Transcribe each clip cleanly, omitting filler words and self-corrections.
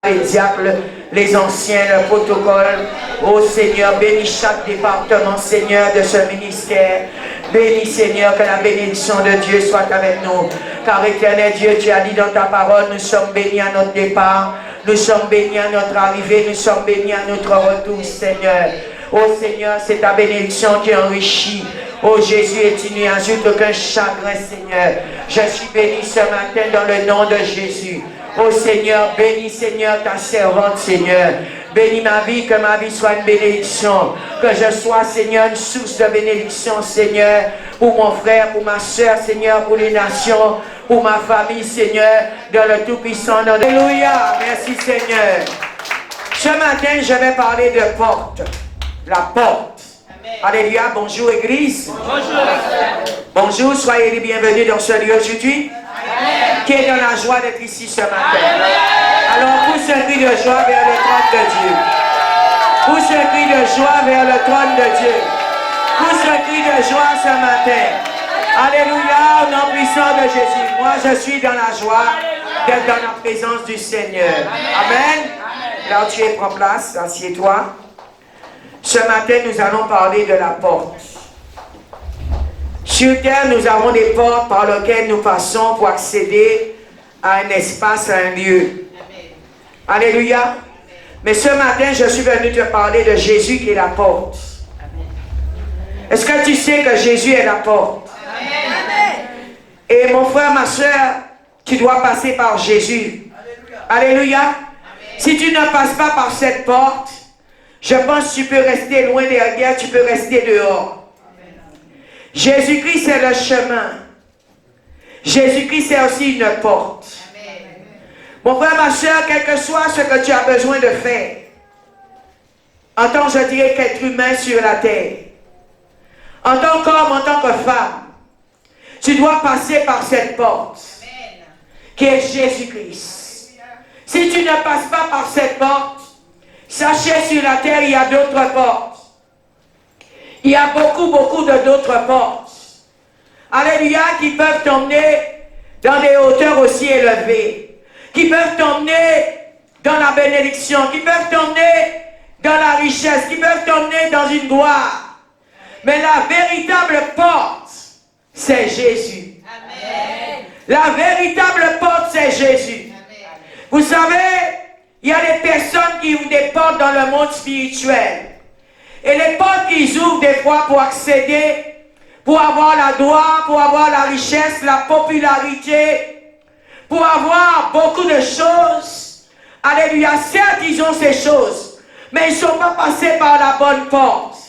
les diacres, les anciens, le protocole. Oh Seigneur, bénis chaque département, Seigneur, de ce ministère. Bénis, Seigneur, que la bénédiction de Dieu soit avec nous. Car éternel Dieu, tu as dit dans ta parole, nous sommes bénis à notre départ, nous sommes bénis à notre arrivée, nous sommes bénis à notre retour, Seigneur. Oh Seigneur, c'est ta bénédiction qui enrichit. Oh Jésus, et tu n'y ajoutes aucun chagrin, Seigneur. Je suis béni ce matin dans le nom de Jésus. Oh Seigneur, bénis Seigneur ta servante, Seigneur. Bénis ma vie, que ma vie soit une bénédiction. Que je sois, Seigneur, une source de bénédiction, Seigneur. Pour mon frère, pour ma soeur, Seigneur, pour les nations, pour ma famille, Seigneur, dans le Tout-Puissant. Alléluia, merci Seigneur. Ce matin, je vais parler de porte. La porte. Amen. Alléluia, bonjour Église. Bonjour. Bonjour, soyez les bienvenus dans ce lieu aujourd'hui. Qui est dans la joie d'être ici ce matin. Amen. Alors pousse un cri de joie vers le trône de Dieu. Pousse un cri de joie vers le trône de Dieu. Pousse un cri de joie ce matin. Alléluia, au nom puissant de Jésus. Moi je suis dans la joie d'être dans la présence du Seigneur. Amen. Alors tu es, prends place, assieds-toi. Ce matin nous allons parler de la porte. Sur terre, nous avons des portes par lesquelles nous passons pour accéder à un espace, à un lieu. Amen. Alléluia. Amen. Mais ce matin, je suis venu te parler de Jésus qui est la porte. Est-ce que tu sais que Jésus est la porte? Amen. Et mon frère, ma soeur, tu dois passer par Jésus. Alléluia. Alléluia. Amen. Si tu ne passes pas par cette porte, je pense que tu peux rester loin derrière, tu peux rester dehors. Jésus-Christ est le chemin. Jésus-Christ est aussi une porte. Amen. Mon frère, ma soeur, quel que soit ce que tu as besoin de faire, en tant, je dirais, qu'être humain sur la terre, en tant qu'homme, en tant que femme, tu dois passer par cette porte, Amen. Qui est Jésus-Christ. Si tu ne passes pas par cette porte, sachez sur la terre, il y a d'autres portes. Il y a beaucoup d'autres portes. Alléluia, qui peuvent t'emmener dans des hauteurs aussi élevées. Qui peuvent t'emmener dans la bénédiction. Qui peuvent t'emmener dans la richesse. Qui peuvent t'emmener dans une gloire. Mais la véritable porte, c'est Jésus. Amen. La véritable porte, c'est Jésus. Amen. Vous savez, il y a des personnes qui ouvrent des portes dans le monde spirituel. Et les portes qu'ils ouvrent des fois pour accéder, pour avoir la gloire, pour avoir la richesse, la popularité, pour avoir beaucoup de choses. Alléluia, certes ils ont ces choses, mais ils ne sont pas passés par la bonne porte.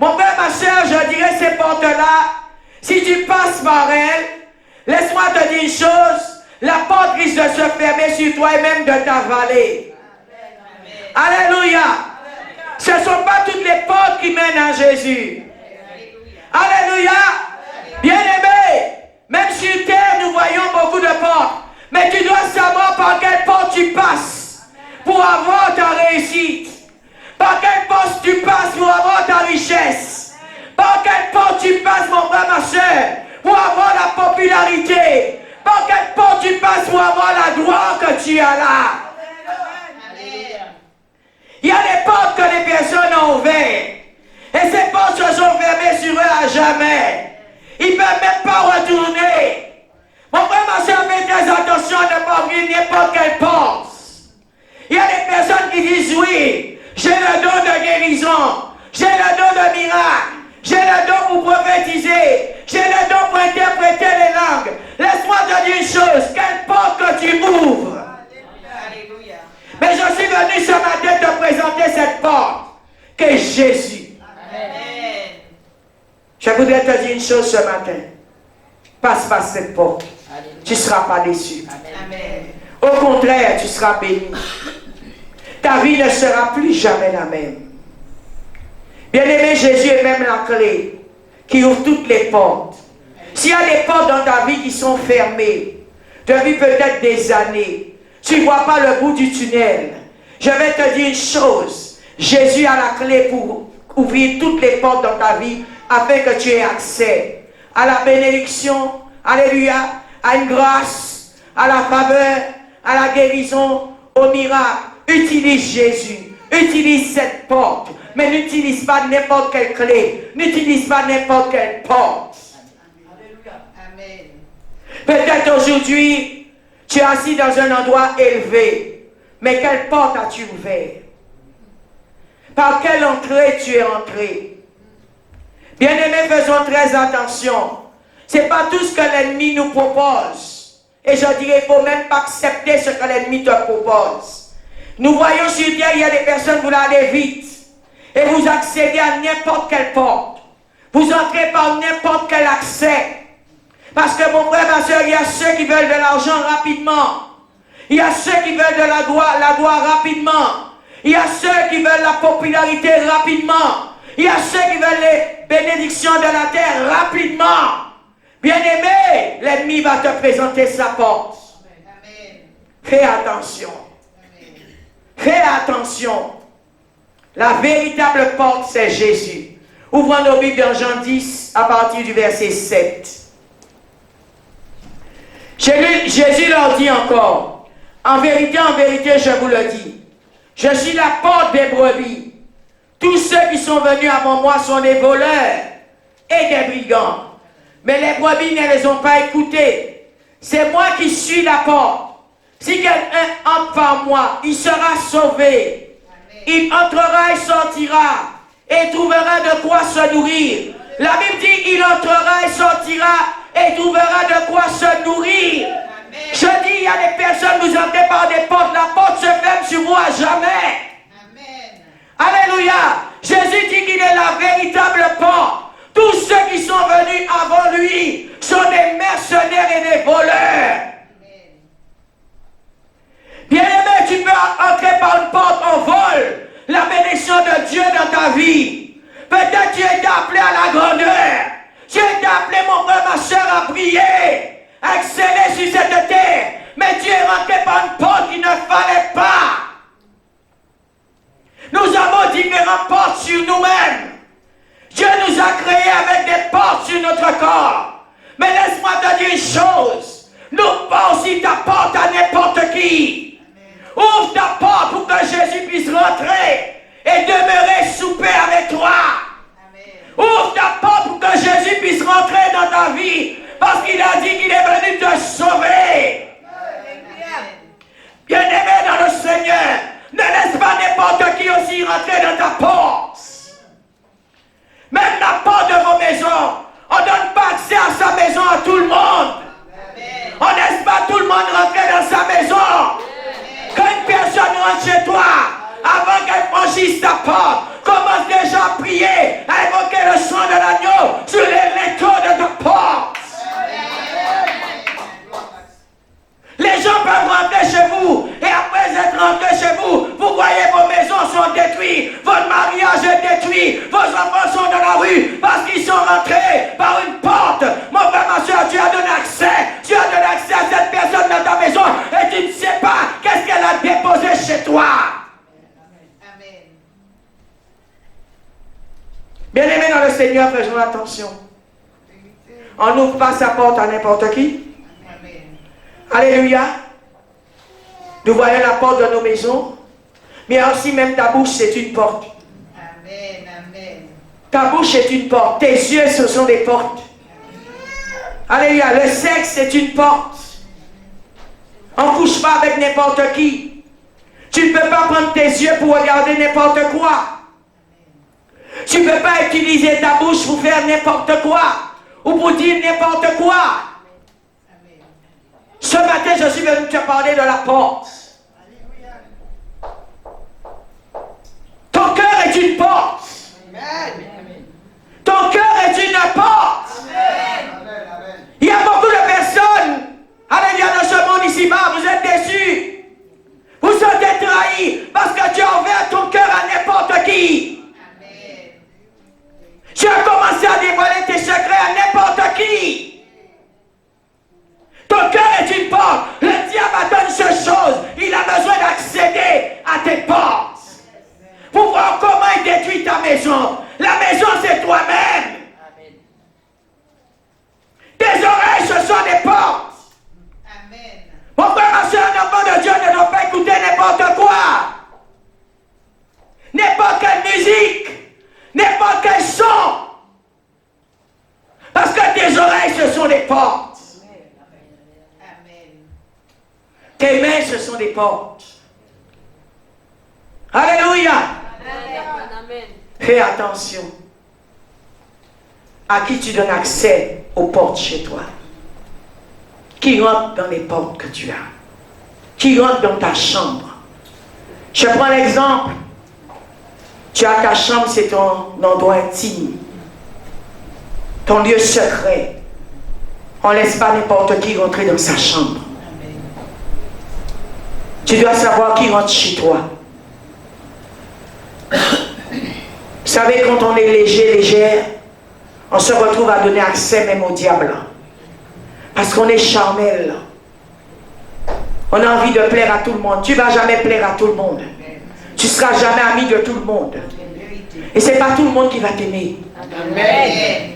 Mon frère, ma soeur, je dirais ces portes-là, si tu passes par elles, laisse-moi te dire une chose, la porte risque de se fermer sur toi et même de t'avaler. Alléluia. Ce ne sont pas toutes les portes qui mènent à Jésus. Alléluia. Bien-aimé, même sur terre, nous voyons beaucoup de portes. Mais tu dois savoir par quelle porte tu passes pour avoir ta réussite. Par quelle porte tu passes pour avoir ta richesse. Par quelle porte tu passes, mon frère, ma soeur, pour avoir la popularité. Par quelle porte tu passes pour avoir la gloire que tu as là. Il y a des portes que les personnes ont ouvertes. Et ces portes se sont fermées sur eux à jamais. Ils ne peuvent même pas retourner. Mon frère, ma soeur, faites très attention à ne pas ouvrir n'importe quelle porte. Il y a des personnes qui disent oui, j'ai le don de guérison, j'ai le don de miracle, j'ai le don pour prophétiser, j'ai le don pour interpréter les langues. Laisse-moi te dire une chose, quelle porte que tu ouvres? Mais je suis venu ce matin te présenter cette porte, qui est Jésus. Amen. Je voudrais te dire une chose ce matin. Passe par cette porte. Amen. Tu ne seras pas déçu. Amen. Au contraire, tu seras béni. Ta vie ne sera plus jamais la même. Bien-aimé, Jésus est même la clé qui ouvre toutes les portes. S'il y a des portes dans ta vie qui sont fermées, depuis peut-être des années, tu ne vois pas le bout du tunnel. Je vais te dire une chose. Jésus a la clé pour ouvrir toutes les portes dans ta vie afin que tu aies accès à la bénédiction, alléluia, à une grâce, à la faveur, à la guérison, au miracle, utilise Jésus. Utilise cette porte. Mais n'utilise pas n'importe quelle clé. N'utilise pas n'importe quelle porte. Amen. Peut-être aujourd'hui, tu es assis dans un endroit élevé. Mais quelle porte as-tu ouvert? Par quelle entrée tu es entré? Bien-aimés, faisons très attention. Ce n'est pas tout ce que l'ennemi nous propose. Et je dirais, il ne faut même pas accepter ce que l'ennemi te propose. Nous voyons sur terre, il y a des personnes, vous allez vite. Et vous accédez à n'importe quelle porte. Vous entrez par n'importe quel accès. Parce que mon frère, ma soeur, il y a ceux qui veulent de l'argent rapidement. Il y a ceux qui veulent de la gloire rapidement. Il y a ceux qui veulent la popularité rapidement. Il y a ceux qui veulent les bénédictions de la terre rapidement. Bien-aimé, l'ennemi va te présenter sa porte. Amen. Fais attention. Amen. Fais attention. La véritable porte, c'est Jésus. Ouvrons nos Bibles dans Jean 10 à partir du verset 7. Jésus leur dit encore, en vérité, je vous le dis, je suis la porte des brebis. Tous ceux qui sont venus avant moi sont des voleurs et des brigands. Mais les brebis ne les ont pas écoutés. C'est moi qui suis la porte. Si quelqu'un entre par moi, il sera sauvé. Amen. Il entrera et sortira et trouvera de quoi se nourrir. La Bible dit, il entrera et sortira et trouvera de quoi se nourrir. Amen. Je dis, il y a des personnes, vous entrez par des portes, la porte se ferme sur vous à jamais. Amen. Alléluia. Jésus dit qu'il est la véritable porte. Tous ceux qui sont venus avant lui sont des mercenaires et des voleurs. Amen. Bien-aimé, tu peux entrer par une porte en vol. La bénédiction de Dieu dans ta vie. Peut-être tu es appelé à la grandeur. Tu es appelé, mon frère, ma soeur, à prier, à exceller sur cette terre. Mais tu es rentré par une porte qu'il ne fallait pas. Nous avons différentes portes sur nous-mêmes. Dieu nous a créés avec des portes sur notre corps. Mais laisse-moi te dire une chose. N'ouvre pas aussi ta porte à n'importe qui. Ouvre ta porte pour que Jésus puisse rentrer et demeurer souper avec toi. Amen. Ouvre ta porte pour que Jésus puisse rentrer dans ta vie. Parce qu'il a dit qu'il est venu te sauver. Amen. Bien-aimé dans le Seigneur, ne laisse pas n'importe qui aussi rentrer dans ta porte. Même la porte de vos maisons, on ne donne pas accès à sa maison à tout le monde. Amen. On ne laisse pas tout le monde rentrer dans sa maison. Quand une personne rentre chez toi, avant qu'elle franchisse ta porte, commence déjà à prier, à évoquer le sang de l'agneau sur les linteaux de ta porte. Les gens peuvent rentrer chez vous et après être rentrés chez vous, vous voyez vos maisons sont détruites, votre mariage est détruit, vos enfants sont dans la rue parce qu'ils sont rentrés par une porte. Mon frère, ma soeur, tu as donné accès à cette personne dans ta maison et tu ne sais pas qu'est-ce qu'elle a déposé chez toi. Amen. Bien-aimés dans le Seigneur, faisons attention. On n'ouvre pas sa porte à n'importe qui. Amen. Alléluia. Nous voyons la porte de nos maisons, mais aussi même ta bouche, c'est une porte. Amen. Amen. Ta bouche est une porte. Tes yeux, ce sont des portes. Alléluia. Le sexe, c'est une porte. On ne couche pas avec n'importe qui. Tu ne peux pas prendre tes yeux pour regarder n'importe quoi. Tu ne peux pas utiliser ta bouche pour faire n'importe quoi. Ou pour dire n'importe quoi. Amen. Ce matin, je suis venu te parler de la porte. Ton cœur est une porte. Ton cœur est une porte. Il y a beaucoup de personnes, alléluia, dans ce monde ici-bas, vous êtes déçus. Vous êtes trahis parce que tu as ouvert ton cœur à n'importe qui. Amen. Tu as commencé à dévoiler tes secrets à n'importe qui. Ton cœur est une porte. Le diable attend une seule chose. Il a besoin d'accéder à tes portes. Pour voir comment il détruit ta maison. La maison, c'est toi-même. Tes oreilles, ce sont des portes. Amen. Mon frère, ma soeur, un enfant de Dieu ne doit pas écouter n'importe Tes mains, ce sont des portes. Alléluia. Amen. Fais attention à qui tu donnes accès aux portes chez toi. Qui rentre dans les portes que tu as. Qui rentre dans ta chambre. Je prends l'exemple. Tu as ta chambre, c'est ton endroit intime. Ton lieu secret. On ne laisse pas n'importe qui rentrer dans sa chambre. Tu dois savoir qui rentre chez toi. Vous savez, quand on est léger, légère, on se retrouve à donner accès même au diable. Parce qu'on est charnel. On a envie de plaire à tout le monde. Tu ne vas jamais plaire à tout le monde. Tu ne seras jamais ami de tout le monde. Et ce n'est pas tout le monde qui va t'aimer. Amen.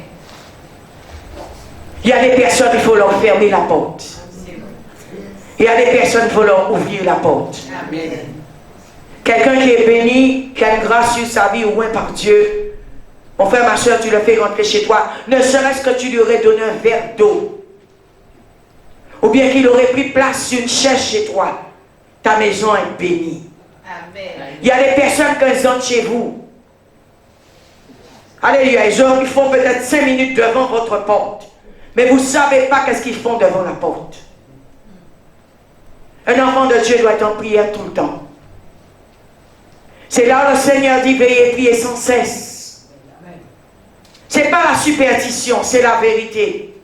Il y a des personnes, il faut leur fermer la porte. Il y a des personnes, il faut leur ouvrir la porte. Amen. Quelqu'un qui est béni, qui a une grâce sur sa vie, au moins par Dieu. Mon frère, ma soeur, tu le fais rentrer chez toi. Ne serait-ce que tu lui aurais donné un verre d'eau. Ou bien qu'il aurait pris place sur une chaise chez toi. Ta maison est bénie. Amen. Il y a des personnes qui entrent chez vous. Alléluia. Ils font peut-être 5 minutes devant votre porte. Mais vous ne savez pas qu'est-ce qu'ils font devant la porte. Un enfant de Dieu doit être en prière tout le temps. C'est là où le Seigneur dit veillez, priez sans cesse. Ce n'est pas la superstition, c'est la vérité.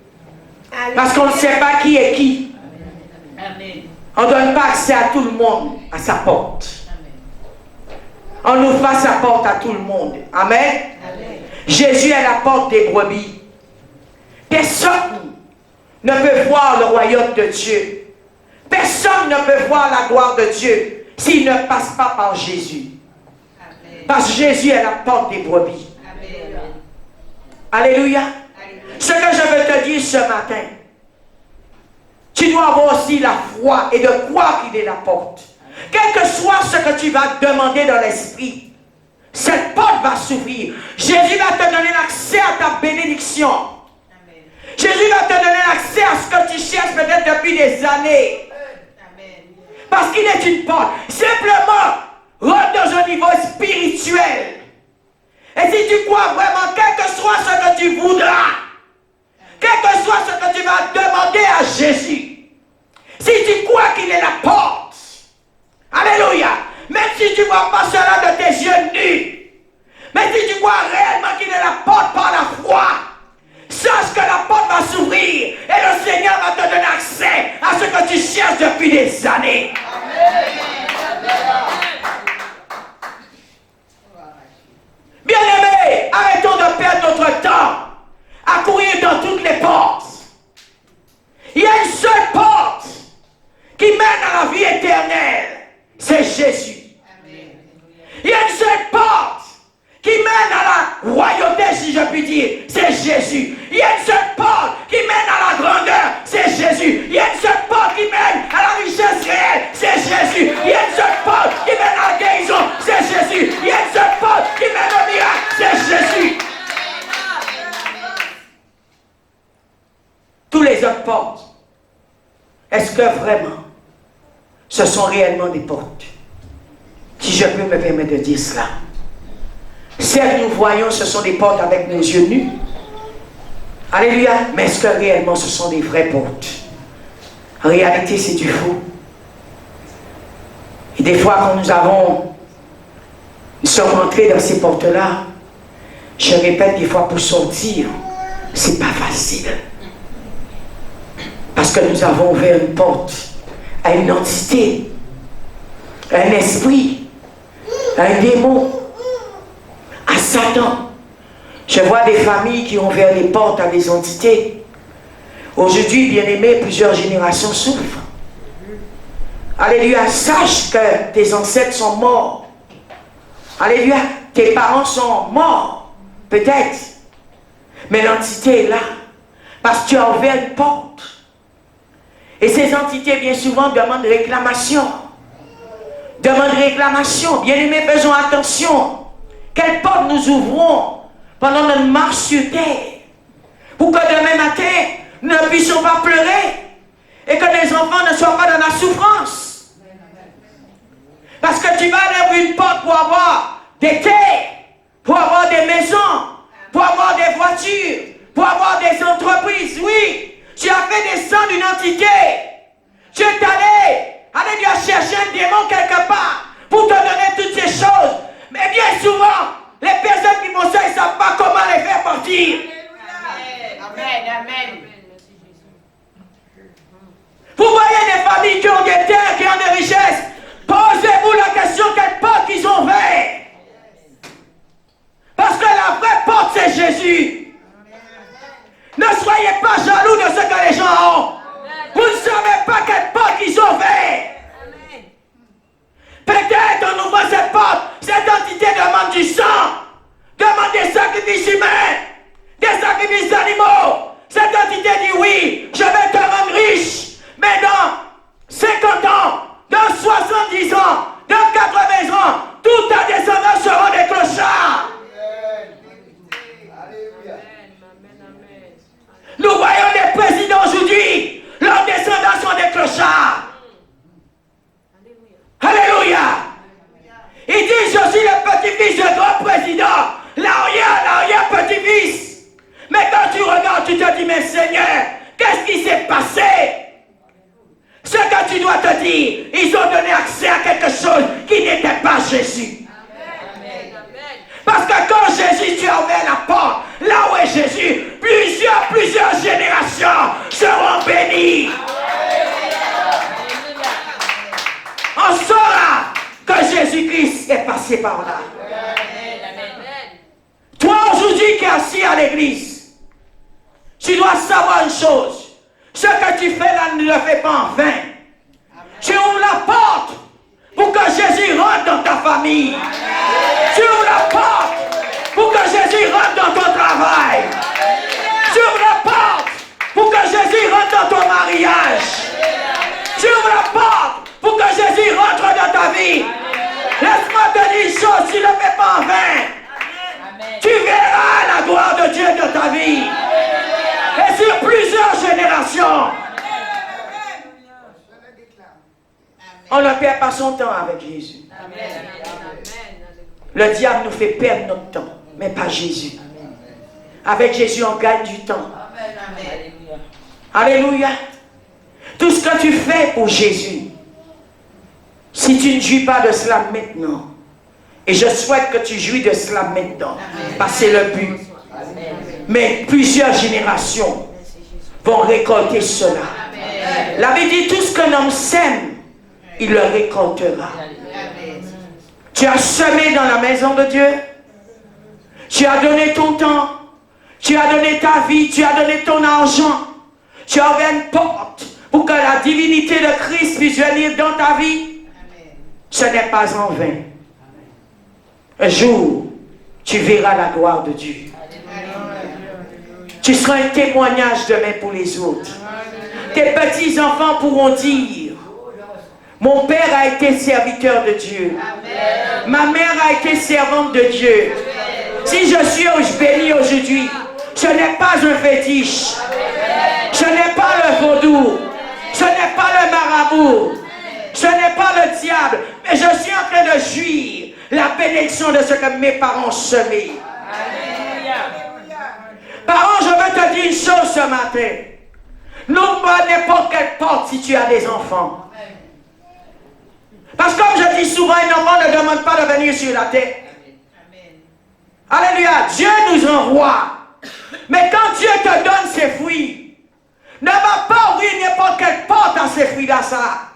Parce qu'on ne sait pas qui est qui. Amen. On ne donne pas accès à tout le monde à sa porte. On n'ouvre pas sa porte à tout le monde. Amen. Amen. Jésus est la porte des brebis. Personne ne peut voir le royaume de Dieu. Personne ne peut voir la gloire de Dieu s'il ne passe pas par Jésus. Amen. Parce que Jésus est la porte des brebis. Amen. Alléluia. Alléluia. Ce que je veux te dire ce matin, tu dois avoir aussi la foi et de croire qu'il est la porte. Quel que soit ce que tu vas demander dans l'esprit, cette porte va s'ouvrir. Jésus va te donner l'accès à ta bénédiction. Amen. Jésus va te donner l'accès à ce que tu cherches peut-être depuis des années. Amen. Parce qu'il est une porte. Simplement, rentre dans un niveau spirituel. Et si tu crois vraiment, quel que soit ce que tu voudras, quel que soit ce que tu vas demander à Jésus, si tu crois qu'il est la porte, alléluia, même si tu ne vois pas cela de tes yeux nus, mais si tu crois réellement qu'il est la porte par la foi, sache que la porte va s'ouvrir et le Seigneur va te donner accès à ce que tu cherches depuis des années. Bien-aimés, arrêtons de perdre notre temps à courir dans toutes les portes. Il y a une seule porte qui mène à la vie éternelle. C'est Jésus. Amen. Il y a une seule porte qui mène à la royauté, si je puis dire. C'est Jésus. Il y a une seule porte qui mène à la grandeur. C'est Jésus. Il y a une seule porte qui mène à la richesse réelle. C'est Jésus. Il y a une seule porte qui mène à la guérison. C'est Jésus. Il y a une seule porte qui mène au miracle. C'est Jésus. Tous les autres portes, est-ce que vraiment ce sont réellement des portes? Si je peux me permettre de dire cela. Certes, nous voyons, ce sont des portes avec nos yeux nus. Alléluia. Mais est-ce que réellement ce sont des vraies portes? En réalité, c'est du faux. Et des fois, quand nous sommes entrés dans ces portes-là, je répète, des fois, pour sortir, c'est pas facile. Parce que nous avons ouvert une porte à une entité, à un esprit, à un démon, à Satan. Je vois des familles qui ont ouvert les portes à des entités. Aujourd'hui, bien aimé, plusieurs générations souffrent. Alléluia, sache que tes ancêtres sont morts. Alléluia, tes parents sont morts, peut-être. Mais l'entité est là, parce que tu as ouvert une porte. Et ces entités, bien souvent, demandent réclamation. Demandent réclamation. Bien-aimés, faisons attention. Quelle porte nous ouvrons pendant notre marche sur terre? Pour que demain matin, nous ne puissions pas pleurer et que les enfants ne soient pas dans la souffrance. Parce que tu vas aller ouvrir une porte pour avoir des terres, pour avoir des maisons, pour avoir des voitures, pour avoir des entreprises. Oui, tu as fait descendre une entité. Tu es allé chercher un démon quelque part pour te donner toutes ces choses. Mais bien souvent, les personnes qui font ça, ils ne savent pas comment les faire partir. Amen. Amen. Vous voyez des familles qui ont des terres, qui ont des richesses. Posez-vous la question, quelle porte qu'ils ont ouverte. Parce que la vraie porte, c'est Jésus. Ne soyez pas jaloux de ce que les gens ont. Vous ne savez pas quelle porte ils ont ouverte. Peut-être en ouvrant cette porte, cette entité demande du sang, demande des sacrifices humains, des sacrifices d'animaux. Cette entité dit oui, je vais te rendre riche, mais dans 50 ans, dans 70 ans, dans 80 ans, tous ta descendance seront des clochards. Nous voyons les présidents aujourd'hui, leurs descendants sont des clochards. Alléluia. Il dit, je suis le petit-fils du grand président, l'arrière-petit-fils. Mais quand tu regardes, tu te dis, mais Seigneur, qu'est-ce qui s'est passé? Ce que tu dois te dire, ils ont donné accès à quelque chose qui n'était pas Jésus. Parce que quand Jésus, tu as ouvert la porte, là où est Jésus, plusieurs générations seront bénies. On saura que Jésus-Christ est passé par là. Toi aujourd'hui qui es assis à l'église, tu dois savoir une chose. Ce que tu fais là ne le fais pas en vain. Tu ouvres la porte pour que Jésus rentre dans ta famille. Tu ouvres la porte pour que Jésus rentre dans ton travail. Tu ouvres la porte pour que Jésus rentre dans ton mariage. Tu ouvres la porte pour que Jésus rentre dans ta vie. Laisse-moi te dire une chose, tu ne le fais pas en vain. Tu verras la gloire de Dieu dans ta vie. Et sur plusieurs générations. On ne perd pas son temps avec Jésus. Le diable nous fait perdre notre temps, mais pas Jésus. Avec Jésus, on gagne du temps. Alléluia. Tout ce que tu fais pour Jésus, si tu ne jouis pas de cela maintenant, et je souhaite que tu jouis de cela maintenant, parce que c'est le but. Mais plusieurs générations vont récolter cela. La Bible dit, tout ce qu'un homme sème, il le récoltera. Tu as semé dans la maison de Dieu. Tu as donné ton temps. Tu as donné ta vie. Tu as donné ton argent. Tu as ouvert une porte pour que la divinité de Christ puisse venir dans ta vie. Ce n'est pas en vain. Un jour, tu verras la gloire de Dieu. Tu seras un témoignage demain pour les autres. Tes petits-enfants pourront dire, mon père a été serviteur de Dieu. Ma mère a été servante de Dieu. Si je suis béni aujourd'hui, ce n'est pas un fétiche. Ce n'est pas le vaudou. Ce n'est pas le marabout. Ce n'est pas le diable. Mais je suis en train de jouir la bénédiction de ce que mes parents ont semé. Parents, je veux te dire une chose ce matin. N'ouvre pas n'importe quelle porte si tu as des enfants. Parce que comme je dis souvent, un enfant ne demande pas de venir sur la terre. Alléluia. Dieu nous envoie. Mais quand Dieu te donne ses fruits, ne va pas ouvrir n'importe quelle porte à ces fruits-là, ça.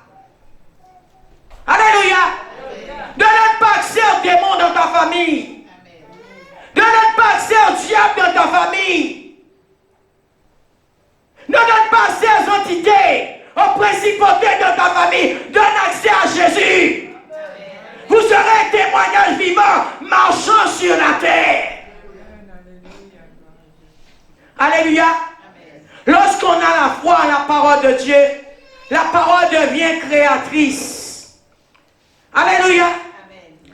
Alléluia. Ne donne pas accès aux démons dans ta famille. Ne donne pas accès au diable dans ta famille. Ne donne pas accès aux entités, aux principautés dans ta famille. Donne accès à Jésus. Vous serez un témoignage vivant marchant sur la terre. Alléluia. Lorsqu'on a la foi en la parole de Dieu, la parole devient créatrice. Alléluia.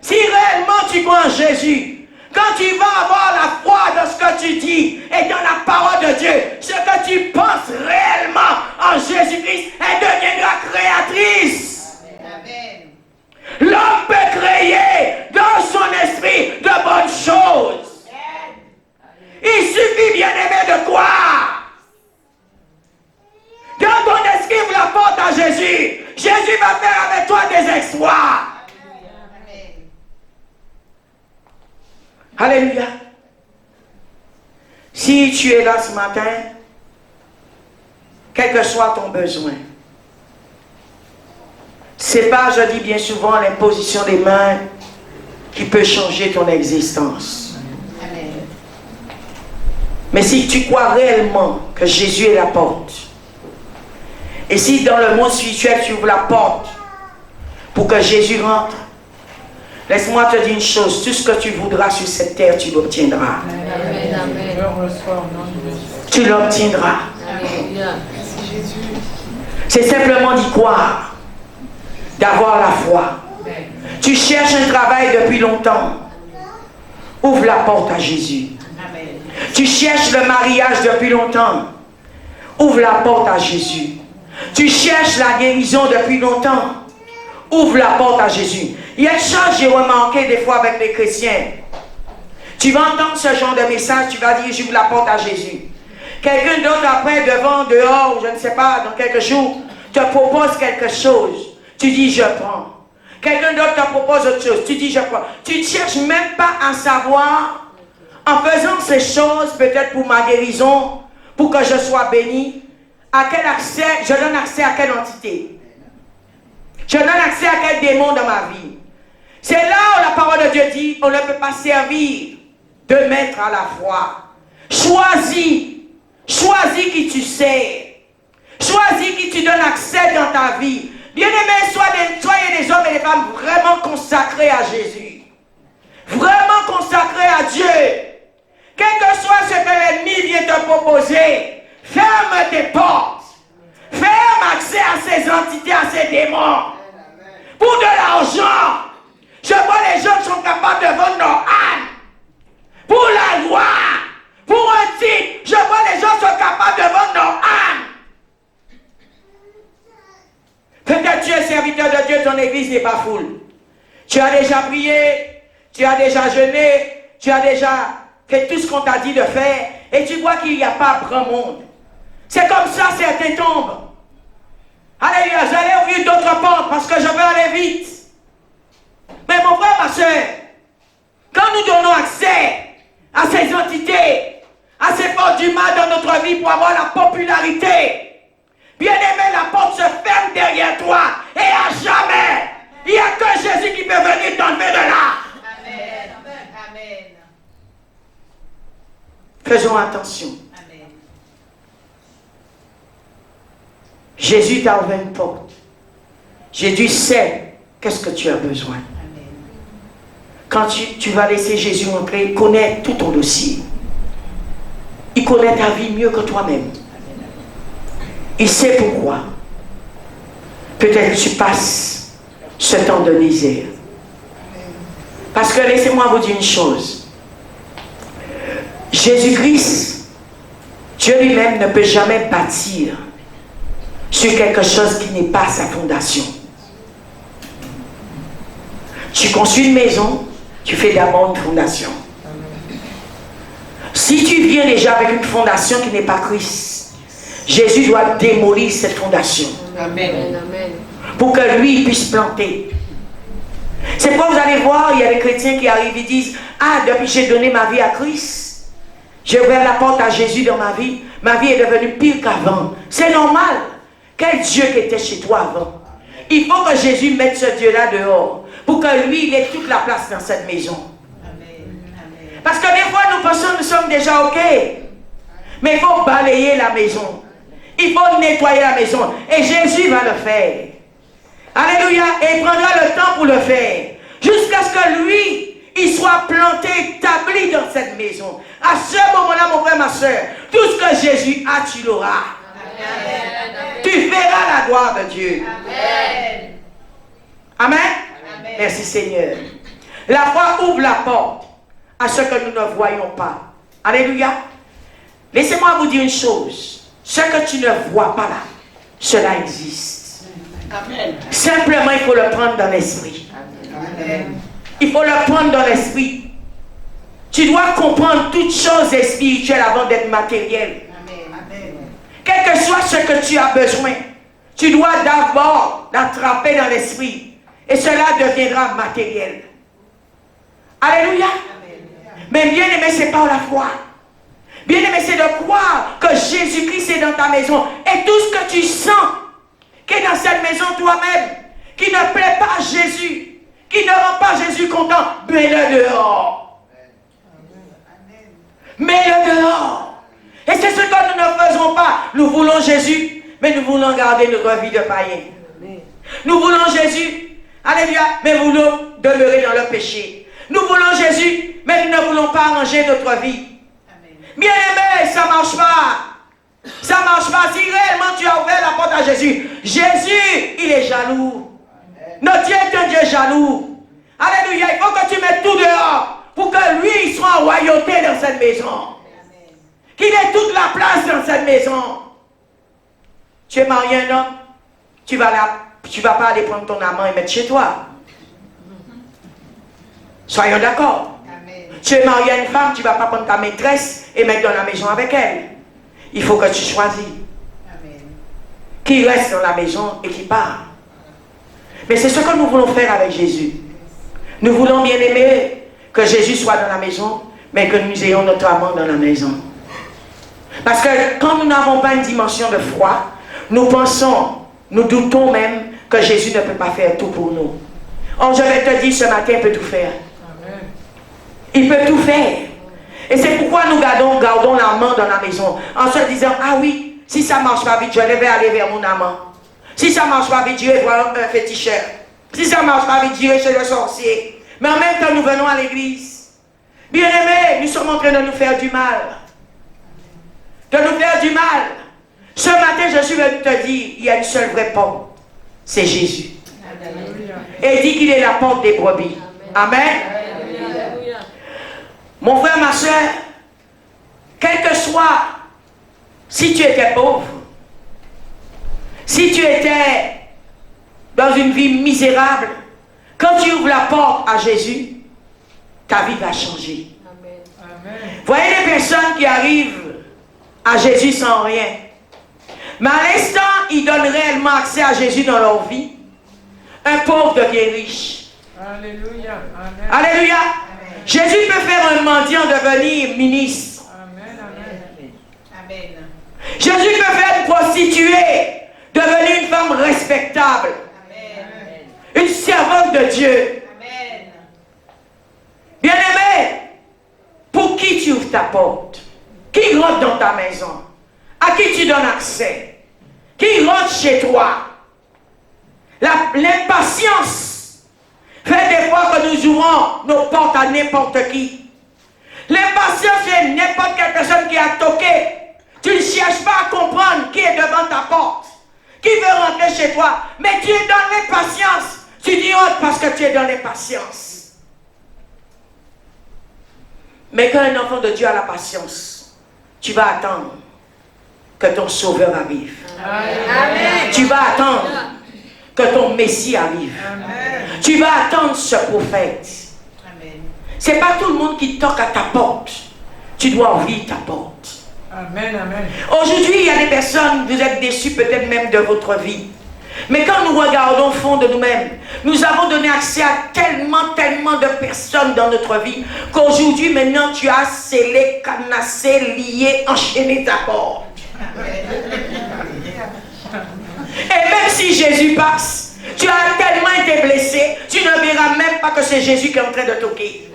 Si réellement tu crois en Jésus, Quand tu vas avoir la foi dans ce que tu dis et dans la parole de Dieu, ce que tu penses réellement en Jésus-Christ, elle deviendra créatrice. Amen. L'homme peut créer dans son esprit de bonnes choses. Il suffit, bien-aimé, de croire. Dans ton esprit, ouvre la porte à Jésus. Jésus va faire avec toi des exploits. Alléluia. Si tu es là ce matin, quel que soit ton besoin, c'est pas, je dis bien souvent, l'imposition des mains qui peut changer ton existence. Amen. Mais si tu crois réellement que Jésus est la porte, et si dans le monde spirituel tu ouvres la porte pour que Jésus rentre, laisse-moi te dire une chose, tout ce que tu voudras sur cette terre, tu l'obtiendras. Amen. Amen. Tu l'obtiendras. Alléluia. C'est simplement d'y croire, d'avoir la foi. Tu cherches un travail depuis longtemps. Ouvre la porte à Jésus. Amen. Tu cherches le mariage depuis longtemps. Ouvre la porte à Jésus. Tu cherches la guérison depuis longtemps. Ouvre la porte à Jésus. Il y a une chose que j'ai remarqué des fois avec les chrétiens. Tu vas entendre ce genre de message, tu vas dire j'ouvre la porte à Jésus. Quelqu'un d'autre après, devant, dehors, je ne sais pas, dans quelques jours, te propose quelque chose. Tu dis je prends. Quelqu'un d'autre te propose autre chose. Tu dis je prends. Tu ne cherches même pas à savoir, en faisant ces choses, peut-être pour ma guérison, pour que je sois béni, à quel accès, je donne accès à quelle entité. Je donne accès à quel démon dans ma vie. C'est là où la parole de Dieu dit, on ne peut pas servir deux maîtres à la fois. Choisis. Choisis qui tu sais. Choisis qui tu donnes accès dans ta vie. Bien-aimés, soyez des hommes et des femmes vraiment consacrés à Jésus. Vraiment consacrés à Dieu. Quel que soit ce que l'ennemi vient te proposer, ferme tes portes. Ferme accès à ces entités, à ces démons. Pour de l'argent. Je vois les gens qui sont capables de vendre leur âme. Pour la gloire. Pour un titre. Je vois les gens qui sont capables de vendre leur âme. Peut-être tu es serviteur de Dieu, ton église n'est pas full. Tu as déjà prié, tu as déjà jeûné, tu as déjà fait tout ce qu'on t'a dit de faire, et tu vois qu'il n'y a pas grand monde. C'est comme ça, certains tombent. Alléluia, j'allais ouvrir d'autres portes parce que je veux aller vite. Mais mon frère, ma soeur, quand nous donnons accès à ces entités, à ces forces du mal dans notre vie pour avoir la popularité, bien-aimé, la porte se ferme derrière toi et à jamais. Il n'y a que Jésus qui peut venir t'enlever de là. Amen. Amen. Faisons attention. Amen. Jésus t'a ouvert une porte. Jésus sait qu'est-ce que tu as besoin. Amen. Quand tu vas laisser Jésus entrer, il connaît tout ton dossier. Il connaît ta vie mieux que toi-même. Il sait pourquoi. Peut-être que tu passes ce temps de misère. Parce que laissez-moi vous dire une chose. Jésus-Christ, Dieu lui-même ne peut jamais bâtir sur quelque chose qui n'est pas sa fondation. Tu construis une maison, tu fais d'abord une fondation. Si tu viens déjà avec une fondation qui n'est pas Christ, Jésus doit démolir cette fondation. Amen. Amen. Pour que lui puisse planter. C'est pourquoi vous allez voir, il y a des chrétiens qui arrivent et disent ah, depuis que j'ai donné ma vie à Christ, j'ai ouvert la porte à Jésus dans ma vie est devenue pire qu'avant. C'est normal. Quel Dieu qui était chez toi avant? Il faut que Jésus mette ce Dieu-là dehors pour que lui, il ait toute la place dans cette maison. Amen. Parce que des fois, nous pensons que nous sommes déjà OK. Mais il faut balayer la maison. Il faut nettoyer la maison. Et Jésus va le faire. Alléluia. Et il prendra le temps pour le faire. Jusqu'à ce que lui, il soit planté, établi dans cette maison. À ce moment-là, mon frère, ma soeur, tout ce que Jésus a, tu l'auras. Amen. Tu verras la gloire de Dieu. Amen. Amen. Amen. Merci Seigneur. La foi ouvre la porte à ce que nous ne voyons pas. Alléluia. Laissez-moi vous dire une chose. Ce que tu ne vois pas là, cela existe. Amen. Simplement, il faut le prendre dans l'esprit. Amen. Il faut le prendre dans l'esprit. Tu dois comprendre toutes choses spirituelles avant d'être matériel. Amen. Quel que soit ce que tu as besoin, tu dois d'abord l'attraper dans l'esprit. Et cela deviendra matériel. Alléluia. Mais bien aimé, c'est par la foi. Bien aimé, c'est de croire que Jésus-Christ est dans ta maison. Et tout ce que tu sens qui est dans cette maison toi-même, qui ne plaît pas à Jésus, qui ne rend pas Jésus content, mets-le dehors. Mets-le dehors. Et c'est ce que nous ne faisons pas. Nous voulons Jésus, mais nous voulons garder notre vie de païen. Nous voulons Jésus, alléluia, mais nous voulons demeurer dans le péché. Nous voulons Jésus, mais nous ne voulons pas arranger notre vie. Bien aimé, ça ne marche pas. Ça ne marche pas. Si réellement tu as ouvert la porte à Jésus, Jésus, il est jaloux. Notre Dieu est un Dieu jaloux. Alléluia, il faut que tu mettes tout dehors pour que lui, il soit en royauté dans cette maison. Qu'il ait toute la place dans cette maison. Tu es marié à un homme, tu vas pas aller prendre ton amant et mettre chez toi. Soyons d'accord. Tu es marié à une femme, tu ne vas pas prendre ta maîtresse et mettre dans la maison avec elle. Il faut que tu choisis. Qui reste dans la maison et qui part. Mais c'est ce que nous voulons faire avec Jésus. Nous voulons bien aimer que Jésus soit dans la maison, mais que nous ayons notre amant dans la maison. Parce que quand nous n'avons pas une dimension de foi, nous pensons, nous doutons même que Jésus ne peut pas faire tout pour nous. Or, je vais te dire ce matin, il peut tout faire. Il peut tout faire. Et c'est pourquoi nous gardons l'amant dans la maison. En se disant, ah oui, si ça ne marche pas vite, je vais aller vers mon amant. Si ça ne marche pas vite, j'irai voir un féticheur. Si ça ne marche pas vite, j'irai chez le sorcier. Mais en même temps, nous venons à l'église. Bien aimés, nous sommes en train de nous faire du mal. De nous faire du mal. Ce matin, je suis venu te dire, il y a une seule vraie porte. C'est Jésus. Et il dit qu'il est la porte des brebis. Amen. Mon frère, ma soeur, quel que soit, si tu étais pauvre, si tu étais dans une vie misérable, quand tu ouvres la porte à Jésus, ta vie va changer. Vous voyez les personnes qui arrivent à Jésus sans rien. Mais à l'instant, ils donnent réellement accès à Jésus dans leur vie. Un pauvre devient riche. Alléluia. Amen. Alléluia. Amen. Jésus peut faire un mendiant devenir ministre. Amen. Amen. Amen. Jésus peut faire une prostituée devenir une femme respectable. Amen. Une servante de Dieu. Amen. Bien-aimé, pour qui tu ouvres ta porte? Qui rentre dans ta maison? À qui tu donnes accès? Qui rentre chez toi? L'impatience fait des fois que nous ouvrons nos portes à n'importe qui. L'impatience, c'est n'importe quelle personne qui a toqué. Tu ne cherches pas à comprendre qui est devant ta porte, qui veut rentrer chez toi. Mais tu es dans l'impatience. Tu dis honte parce que tu es dans l'impatience. Mais quand un enfant de Dieu a la patience, tu vas attendre que ton sauveur arrive. Amen. Tu vas attendre que ton Messie arrive. Amen. Tu vas attendre ce prophète. Amen. Ce n'est pas tout le monde qui toque à ta porte. Tu dois ouvrir ta porte. Amen. Amen. Aujourd'hui, il y a des personnes, vous êtes déçus peut-être même de votre vie. Mais quand nous regardons au fond de nous-mêmes, nous avons donné accès à tellement de personnes dans notre vie qu'aujourd'hui, maintenant, tu as scellé, canassé, lié, enchaîné ta porte. Et même si Jésus passe, tu as tellement été blessé, tu ne verras même pas que c'est Jésus qui est en train de toquer.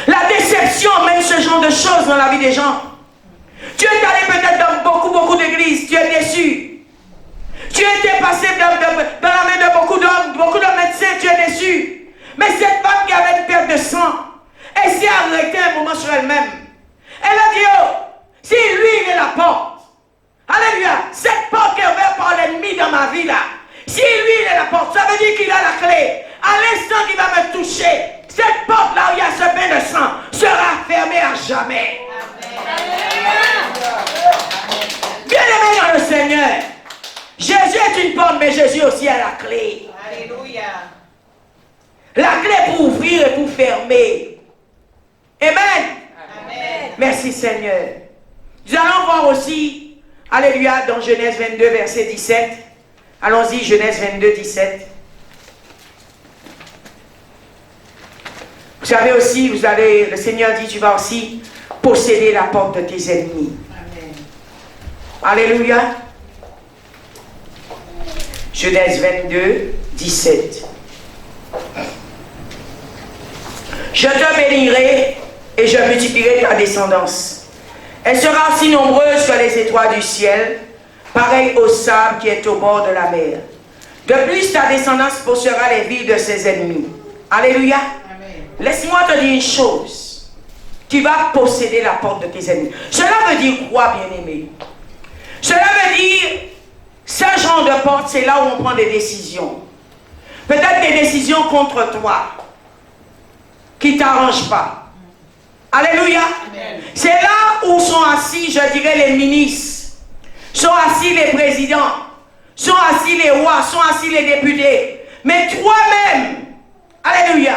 La déception mène ce genre de choses dans la vie des gens. Tu es allé peut-être dans beaucoup d'églises, tu es déçu. Tu étais passé dans la main de beaucoup d'hommes, beaucoup de médecins, tu es déçu. Mais cette femme qui avait une perte de sang, elle s'est arrêtée un moment sur elle-même. Elle a dit, oh, si lui il est la porte, alléluia, cette porte qui est ouverte par l'ennemi dans ma vie là, si lui il est la porte, ça veut dire qu'il a la clé. À l'instant qu'il va me toucher, toucher cette porte-là où il y a ce bain de sang sera fermée à jamais. Bien-aimé dans le Seigneur, Jésus est une porte, mais Jésus aussi a la clé. Alléluia. La clé pour ouvrir et pour fermer. Amen. Amen. Merci Seigneur. Nous allons voir aussi, alléluia, dans Genèse 22, verset 17. Allons-y, Genèse 22, 17. Vous savez aussi, le Seigneur dit, tu vas aussi posséder la porte de tes ennemis. Amen. Alléluia. Genèse 22, 17. Je te bénirai et je multiplierai ta descendance. Elle sera aussi nombreuse que les étoiles du ciel, pareille au sable qui est au bord de la mer. De plus, ta descendance possédera les villes de ses ennemis. Alléluia. Amen. Laisse-moi te dire une chose. Tu vas posséder la porte de tes ennemis. Cela veut dire quoi, bien-aimé? Cela veut dire, ce genre de porte, c'est là où on prend des décisions. Peut-être des décisions contre toi, qui ne t'arrangent pas. Alléluia. C'est là où sont assis, je dirais, les ministres, sont assis les présidents, sont assis les rois, sont assis les députés. Mais toi-même, alléluia,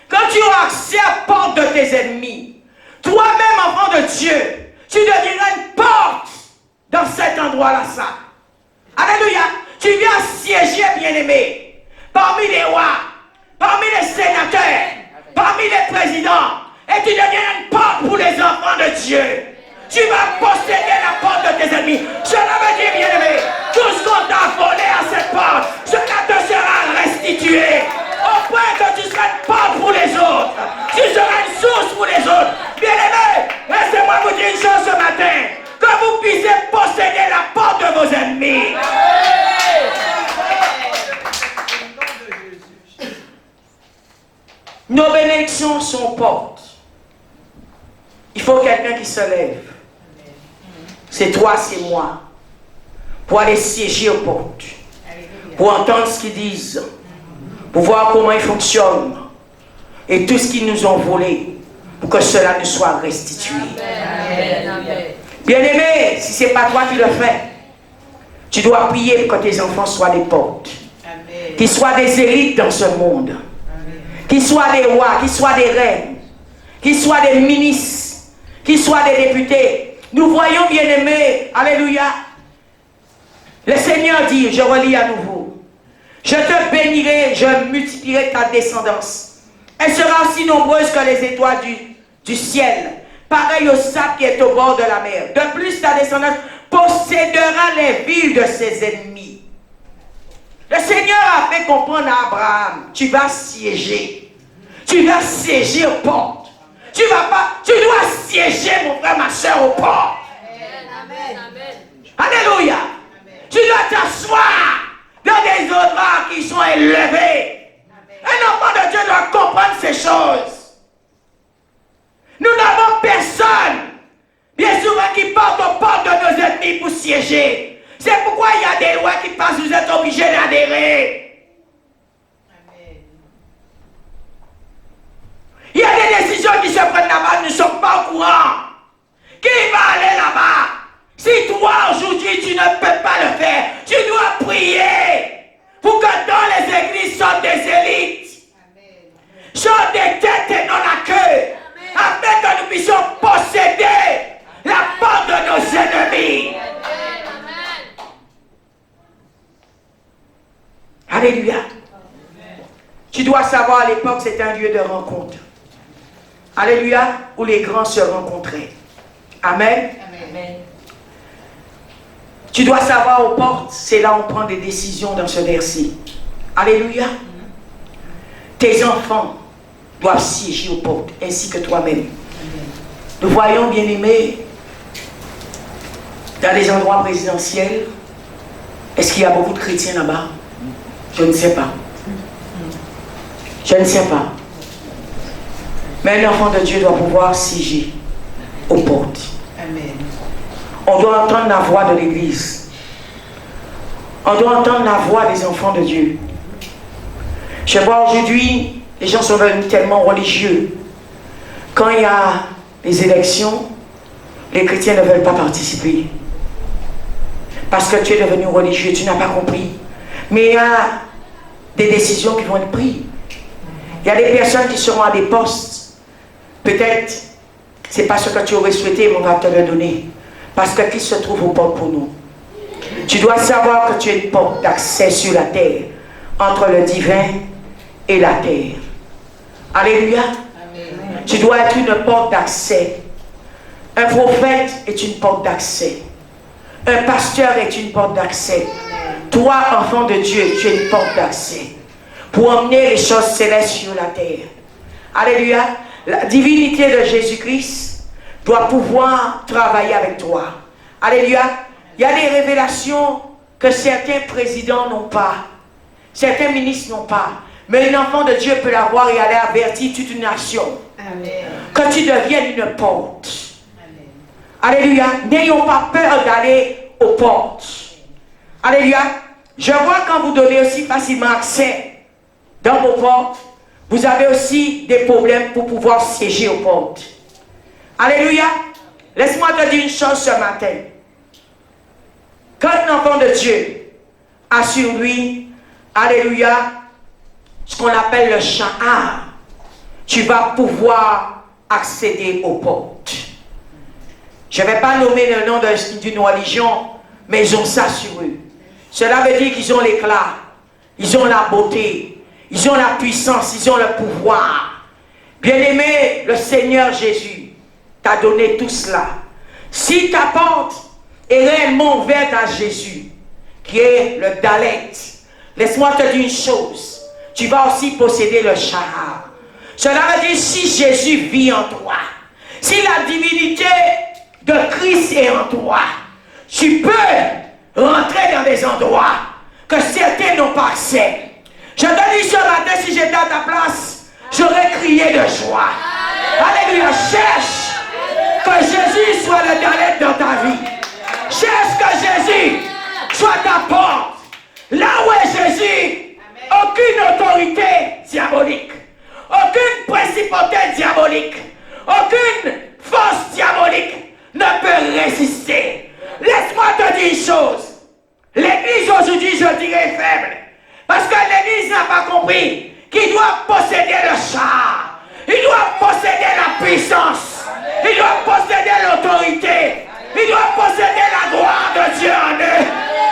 quand tu auras accès à la porte de tes ennemis, toi-même, enfant de Dieu, tu deviendras une porte dans cet endroit-là, ça. Alléluia. Tu viens siéger, bien-aimé, parmi les rois, parmi les sénateurs, parmi les présidents, et tu deviens une porte pour les enfants de Dieu. Tu vas posséder la porte de tes ennemis. Cela veut dire, bien-aimé, tout ce qu'on t'a volé à cette porte, cela te sera restitué. Au point que tu seras une porte pour les autres. Tu seras une source pour les autres. Bien-aimé, laissez-moi vous dire une chose ce matin. Que vous puissiez posséder la porte de vos ennemis. Nos bénédictions sont portes. Il faut quelqu'un qui se lève. C'est toi, c'est moi. Pour aller siéger aux portes. Pour entendre ce qu'ils disent. Pour voir comment ils fonctionnent. Et tout ce qu'ils nous ont volé. Pour que cela nous soit restitué. Bien-aimé, si ce n'est pas toi qui le fais, tu dois prier pour que tes enfants soient des portes. Qu'ils soient des élites dans ce monde. Qu'ils soient des rois, qu'ils soient des reines, qu'ils soient des ministres, qu'ils soient des députés. Nous voyons, bien-aimés, alléluia, le Seigneur dit, je relis à nouveau, je te bénirai, je multiplierai ta descendance. Elle sera aussi nombreuse que les étoiles du ciel, pareil au sable qui est au bord de la mer. De plus, ta descendance possédera les villes de ses ennemis. Le Seigneur a fait comprendre à Abraham, tu vas siéger. Tu vas siéger aux portes. Tu dois siéger, mon frère, ma soeur, aux portes. Amen. Alléluia. Tu dois t'asseoir dans des endroits qui sont élevés. Un enfant de Dieu doit comprendre ces choses. Nous n'avons personne, bien souvent, qui porte aux portes de nos ennemis pour siéger. C'est pourquoi il y a des lois qui passent, vous êtes obligés d'adhérer. Amen. Il y a des décisions qui se prennent là-bas, nous ne sommes pas au courant. Qui va aller là-bas? Si toi, aujourd'hui, tu ne peux pas le faire, tu dois prier pour que dans les églises sortent des élites, sortent des têtes et non la queue, afin que nous puissions posséder la porte de nos ennemis. Alléluia. Tu dois savoir, à l'époque, c'est un lieu de rencontre. Alléluia, où les grands se rencontraient. Amen. Amen. Tu dois savoir, aux portes, c'est là où on prend des décisions dans ce verset. Alléluia. Tes enfants doivent siéger aux portes, ainsi que toi-même. Nous voyons, bien-aimés, dans les endroits présidentiels, est-ce qu'il y a beaucoup de chrétiens là-bas? Je ne sais pas. Je ne sais pas. Mais un enfant de Dieu doit pouvoir siéger aux portes. Amen. On doit entendre la voix de l'Église. On doit entendre la voix des enfants de Dieu. Je vois aujourd'hui Les gens sont devenus tellement religieux. Quand il y a les élections, les chrétiens ne veulent pas participer. Parce que tu es devenu religieux, tu n'as pas compris. Mais il y a des décisions qui vont être prises. Il y a des personnes qui seront à des postes. Peut-être, ce n'est pas ce que tu aurais souhaité, mais on va te le donner. Parce que qui se trouve aux portes pour nous? Tu dois savoir que tu es une porte d'accès sur la terre, entre le divin et la terre. Alléluia. Amen. Tu dois être une porte d'accès. Un prophète est une porte d'accès. Un pasteur est une porte d'accès. Toi, enfant de Dieu, tu es une porte d'accès pour emmener les choses célestes sur la terre. Alléluia. La divinité de Jésus-Christ doit pouvoir travailler avec toi. Alléluia. Il y a des révélations que certains présidents n'ont pas. Certains ministres n'ont pas. Mais un enfant de Dieu peut l'avoir et aller avertir toute une nation. Amen. Que tu deviennes une porte. Amen. Alléluia. N'ayons pas peur d'aller aux portes. Alléluia. Je vois quand vous donnez aussi facilement accès dans vos portes, vous avez aussi des problèmes pour pouvoir siéger aux portes. Alléluia. Laisse-moi te dire une chose ce matin. Quand un enfant de Dieu a sur lui, alléluia, ce qu'on appelle le sha'ar, tu vas pouvoir accéder aux portes. Je ne vais pas nommer le nom d'une religion, mais ils ont ça sur eux. Cela veut dire qu'ils ont l'éclat, ils ont la beauté, ils ont la puissance, ils ont le pouvoir. Bien-aimé, le Seigneur Jésus t'a donné tout cela. Si ta porte est réellement ouverte à Jésus, qui est le Dalet, laisse-moi te dire une chose, tu vas aussi posséder le Shahar. Cela veut dire si Jésus vit en toi, si la divinité de Christ est en toi, tu peux rentrer dans des endroits que certains n'ont pas accès. Je te dis ce matin, si j'étais à ta place, j'aurais crié de joie. Alléluia, cherche que Jésus soit le Dalet dans ta vie. Cherche que Jésus soit ta porte. Là où est Jésus, aucune autorité diabolique, aucune principauté diabolique, aucune force diabolique ne peut résister. Laisse-moi te dire une chose. L'église aujourd'hui, je dirais faible. Parce que l'église n'a pas compris qu'il doit posséder le char. Il doit posséder la puissance. Il doit posséder l'autorité. Il doit posséder la gloire de Dieu en eux.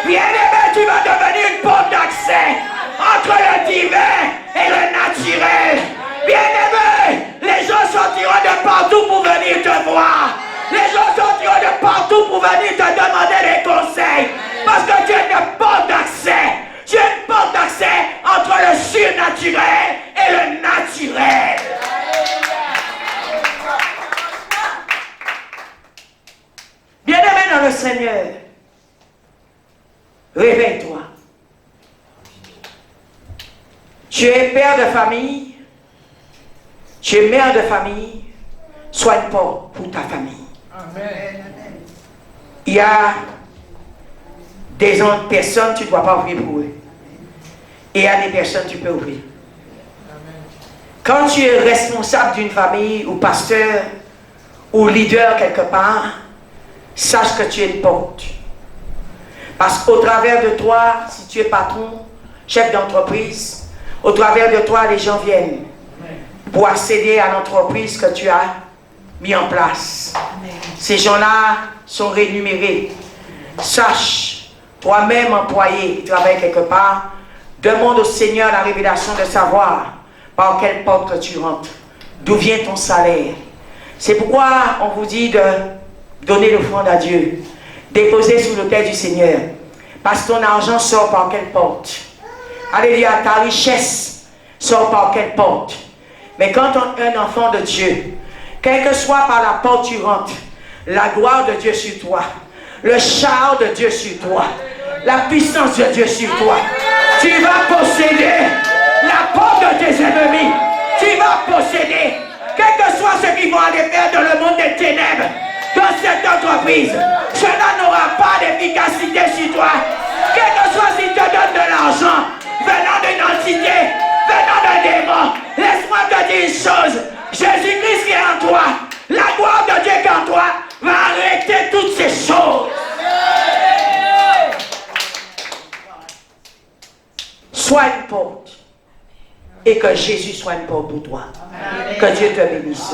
Bien-aimé, tu vas devenir une porte d'accès entre le divin et le naturel. Bien-aimé, les gens sortiront de partout pour venir te voir. Les gens sortiront de partout pour venir te demander des conseils. Parce que tu es une porte d'accès. Tu es une porte d'accès entre le surnaturel et le naturel. Bien-aimé dans le Seigneur, réveille-toi. Tu es père de famille, tu es mère de famille, sois une porte pour ta famille. Amen. Il y a des personnes, tu ne dois pas ouvrir pour eux. Et il y a des personnes, tu peux ouvrir. Amen. Quand tu es responsable d'une famille, ou pasteur, ou leader quelque part, sache que tu es une porte. Parce qu'au travers de toi, si tu es patron, chef d'entreprise, au travers de toi, les gens viennent pour accéder à l'entreprise que tu as mis en place. Ces gens-là sont rémunérés. Sache, toi-même employé qui travaille quelque part, demande au Seigneur la révélation de savoir par quelle porte que tu rentres, d'où vient ton salaire. C'est pourquoi on vous dit de donner l'offrande à Dieu, déposer sous l'autel du Seigneur, parce que ton argent sort par quelle porte? Alléluia, ta richesse sort par quelle porte? Mais quand on est un enfant de Dieu, quel que soit par la porte tu rentres, la gloire de Dieu sur toi, le char de Dieu sur toi, la puissance de Dieu sur toi, tu vas posséder la porte de tes ennemis. Tu vas posséder, quel que soit ce qu'ils vont aller faire dans le monde des ténèbres, dans cette entreprise, cela n'aura pas d'efficacité sur toi. Quel que soit s'il te donne de l'argent, venant d'une entité, venant d'un démon, laisse Sois une porte. Et que Jésus soit une porte pour toi. Amen. Que Dieu te bénisse.